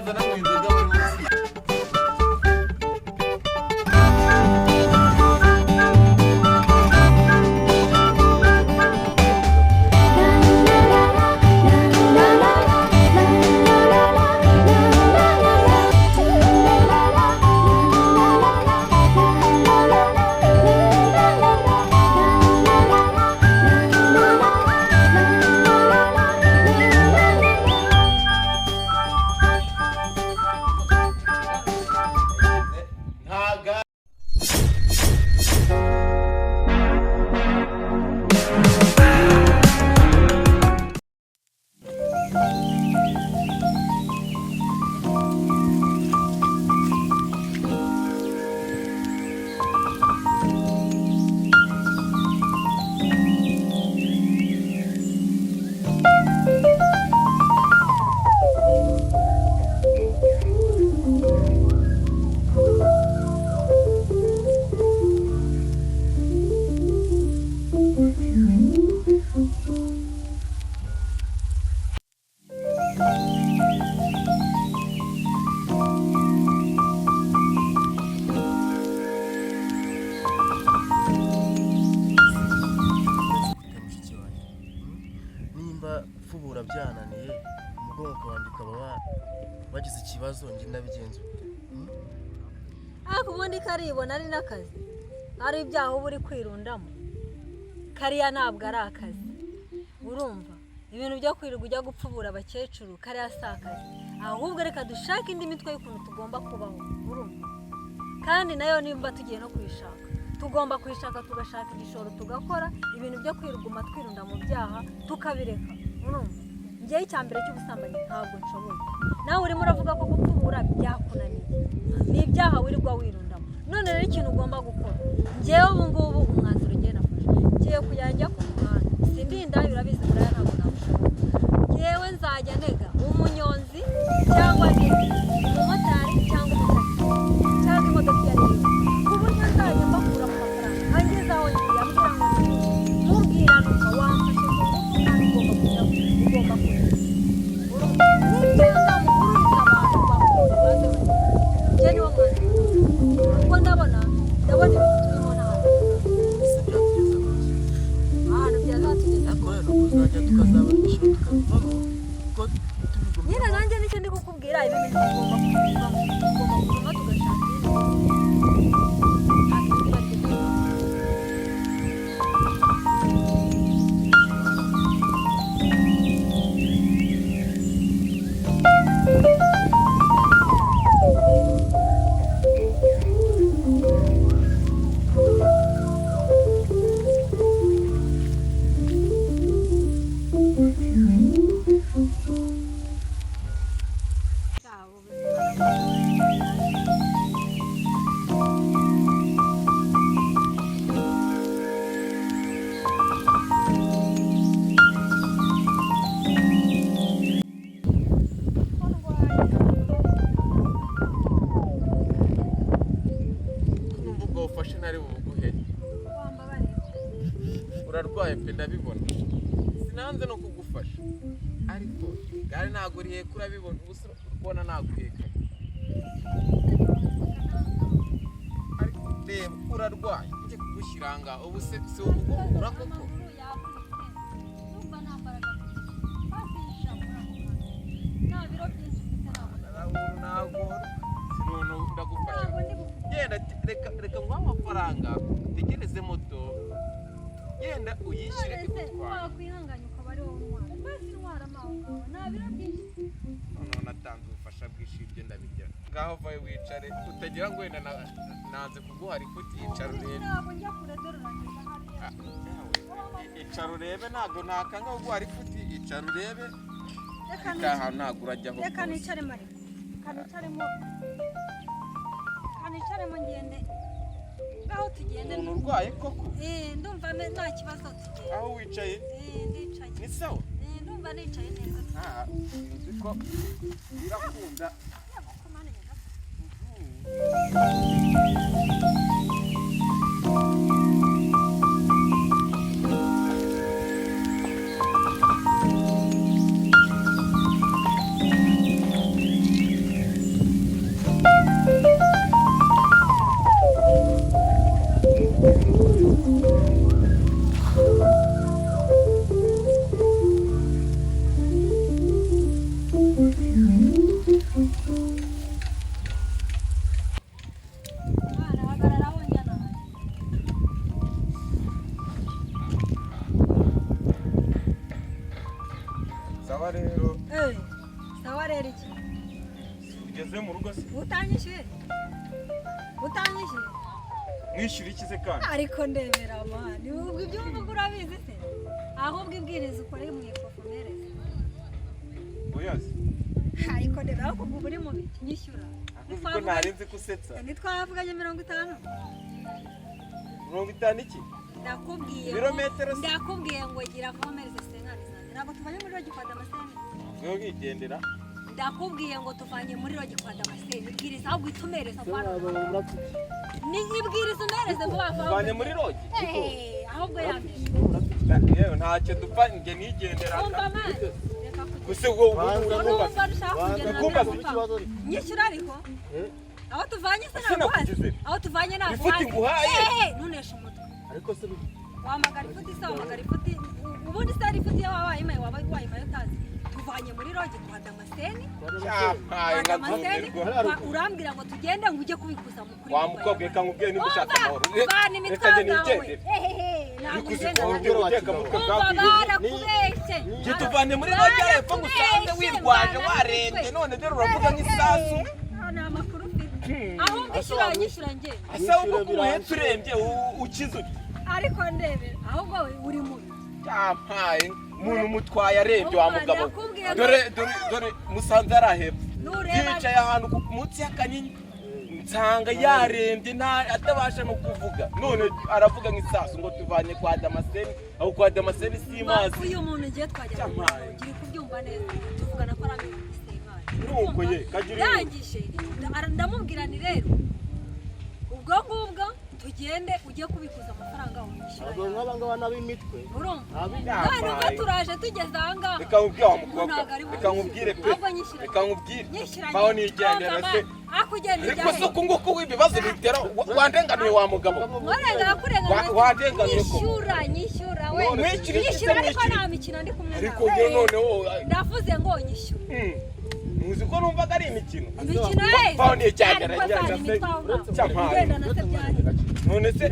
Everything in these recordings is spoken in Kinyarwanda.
bazana mu inzoga buri munsi. Fubura byananiye umugongo wandika baba bagize ikibazo ngi nabigenza ariko ubundi karibona ari nakazi ari ibyaho buri kwirundamo kariya ntabwo ari akazi urumva ibintu byo kwirirwa ujya gupfubura abakecuru kariya si akazi ahubwo reka dushake indi mitwe y'ukuntu tugomba kubaho urumva kandi nayo nimba tugiye no kwishaka tugomba kwishaka tugashaka igishoro tugakora ibintu byo kwiruguma twirunda mu byaha tukabireka urumva ngewe icyambere cy'ubusambanyi ntabwo nshoboye nawe urimo uravuga ko gupfubura byakunaniye ni ibyaha wirirwa wirundamo none rero ikintu ugomba gukora ngewe ubu ngubu umwanzuro ngiye nafashe ngiye kujya njya ku muhanda sindindayo urabizi buraya ntabwo nabushoboye ngewe nzajya ntega umunyonzi cyangwa umumotari cyangwa umutasi cyangwa imodoka iyo ari yo ku buryo nzajya mbakura mu mafaranga angeze aho ngiye ambwira ngo mubwira nuko wamfashe ku ngufu kandi ugomba kujya ugomba kujya nibyiza muhururiza abantu bakuru baze bajya njye niwo mwanzuro kuko ndabona ibintu turimo n'ahantu ahantu byazatugeza rero kuzajya tukazaba ishuri tukabivamo kuko tubigomba nyine nanjye nicyo ndi kukubwira ibi bintu tugomba kubivamo tugomba kuvamo tugashaka ibindi urarwaye pe ndabibona sinanze no kugufasha ariko gari naguriye kurabibona ubuso ubona naguheka ariko reba urarwaye nje kugushyiranga ubu se ubugura koko ndagufasha yenda reka nguha amafaranga utegereze moto yenda uyishyire igutwara wakwihanganya ukaba ari wowe ntwara twese intwara amaho nta biro byinshi noneho natanze ubufasha bwinshi ibyo ndabigira ngaho vayo wicare utagira ngo wenda nanze kuguha rikuti yicara urebe ntabwo njya kure dore urageza hariya icara urebe ntabwo ntakanga kuguha rikuti icara urebe itaha ntabwo urajyaho reka nicare mari kanicaremo ngende aho tugende umuntu urwaye koko ndumva nta kibazo tugende aho wicaye ndicaye ni sawa ndumva nicaye neza uzi ko birakunda sawa rero iki ugeze mu rugo se utanyishyuye mwishyura iki se kandi ariko ndemera mani ubwo ibyo uvuga urabizi se ahubwo ibwiriza ukore mu ikofomereze oyazi ariko ndemera ahubwo ubu uri mu biki nyishyura kuko ntarenze kusetsa ntitwavuganye 50 50 iki ndakubwiye Birometero se? ndakubwiye ngo gira vomereze senkani zanjye ntabwo tuvanye muri rogi kwa damascene wewe wigendera ndakubwiye ngo tuvanye muri rogi kwa damascene ibwiriza ahubwo itumereza kwa ni ibwiriza umereze vuba vuba tuvanye muri rogi ahubwo yambere yewe ntacyo dupfa njye nigendera umva mani gusa wowe urumva rushaka Kumva kugenda nyishyura ariko aho tuvanye se Sinakugize. naguhaze aho tuvanye Ifuti naguhaze nguhaye. ntuneshe umutwe ariko se wamagara ifuti se wamagara ifuti ubundi se ari ifuti yawe wayimaye waba wayimaye utazi tuvanye muri rogi kwa damascene cyampaye kwa damascene nkazumirwa urambwira ngo tugende ngo ujye kubikuza mu kuri wa mukobwa reka nkubwire niba ushaka amahoro bana imitwe reka njye yawe nigendere ntabwo bikuze ugenda ko na uteka mutwe umva bwakwiye barakubeshye njye tuvanye muri rogi ariko ngusanze wirwaje warembye none dore uravuga nk'isasu ni amakuru ufite ahubwo ishyura njye asa uko uhetse urembye ukize ute ariko ndebera ahubwo we uri mubi cyampaye umuntu umutwaye arembye wa mugabo Nakubwiye dore musanze arahepfo nureba yicaye ahantu munsi y'akanyinya nsanga yarembye atabasha no kuvuga none aravuga nk'isasu ngo tuvanye kwa damascene aho kwa damascene si mazi uyu muntu ngiye twajya ugiye kubyumva neza tuvugana ko ari nuko ye kagira yangije ndamubwira ni rero ubwo ngubwo tugende ujye kubikuza amafaranga wishyura abo nk'abangaba n'ab'imitwe urumva none ubwo turaje tugeze aha ngaha reka nkubwire wa mukobwa reka nkubwire pe reka nkubwire baho nigendera se ariko se uku nguku w'ibibazo bitera wandenganiye wa mugabo mwarenga kurengana wandenganiye ko nyishyura we Mwishyura ariko nta mikino ndi kumwe ariko yo noneho ndavuze ngo nyishyura muzi ko numvaga ari imikino imikino baho nigendera ngenda se cyampaye none se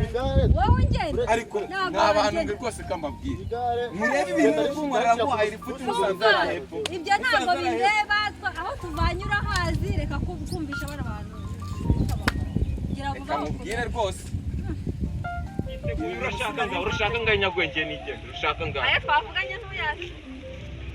wowe ungenda ariko nta bantu rwose kambabwira murebe ibintu by'umurara ngo ayirifuti musanze arahepfo ibyo ntabwo bireba aho tuvanye urahazi reka kumvisha bano bantu gira ngo reka mubwire rwose urashaka ngaho nyagwenge nigenda urashaka ngaho aya twavuganye ntuyazi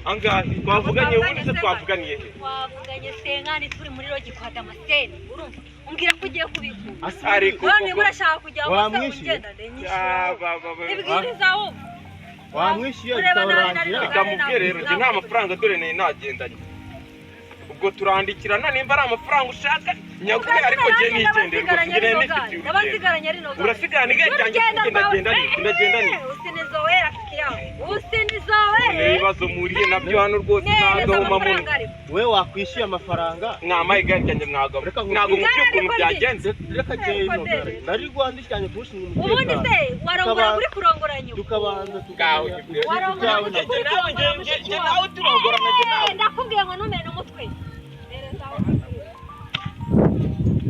angahe twavuganye ubundi se twavuganiye he twavuganye senkani turi muri rogi kwa damascene urumva umbwira ko ugiye kubikuza ariko none murashaka kugira ngo ugenda ibwiriza aho wamwishyuye bitarangira bikamubwire rero njye nta mafaranga dore nayo nagendanye ubwo turandikirana nimba ari amafaranga ushaka nyagure ariko njye nigendera rwose njye nifitiye urugendo urasigarana igare ryanjye ndagendanye usinizowera kiyawe usinizowera ibibazo muriye nabyo hano rwose ntagahuma mu we wakwishyuye amafaranga mwamaye igare ryanjye ntabwo mubwiye ukuntu byagenze reka jyewe inogare nari rwandikiranye kurushinga ubundi umutekano se warongora kuri kurongora nyuma tukabanza gawe warongora kuri kurongora njye nawe turongorana njye nawe ndakubwiye ngo numene umutwe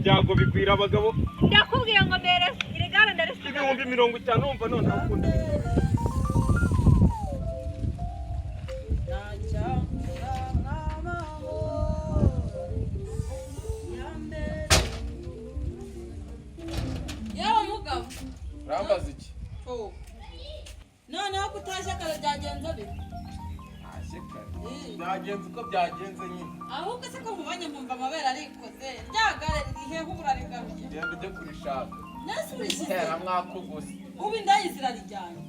byago bigwira abagabo ndakubwiye ngo mbereze iri gare ndarisiga 50 numva none akunda yewe mugabo urambaza iki noneho kutaje kare byagenze bite byagenze uko byagenze nyine ahubwo se ko mubanye nkumva amabere arikoze rya gare ririhehe urarigaruye genda ujye kurishaka nese urishyize tera mwako gusa ubu indayi zirarijyanye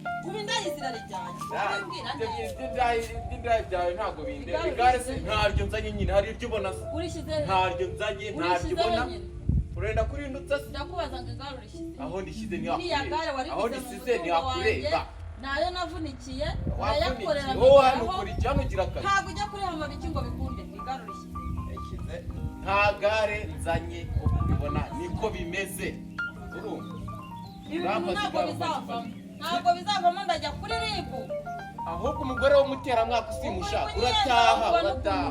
urabibwira iby'indaya byawe ntabwo bindeba igare se ntaryo nzanye nyine hari iryo ubona se urishyize ntaryo nzanye ntaryo ubona urenda kurindutsa se ndakubaza ngo igare urishyize aho ndishyize iriya gare ntihakureba aho warishyize mu ndisize mutungo wanjye ntihakureba nayo navunikiye wavunikiye nayakorera wowe hano mbigeraho ukora iki hano ugira akazi ntabwo ujya kureba amabiki ngo bikunde igare urishyize yashyize nta gare nzanye uko ubibona niko bimeze urumva ibi bintu ntabwo bizavamo ndajya kuri ribu ahubwo umugore w'umuteramwaka usimushaka urataha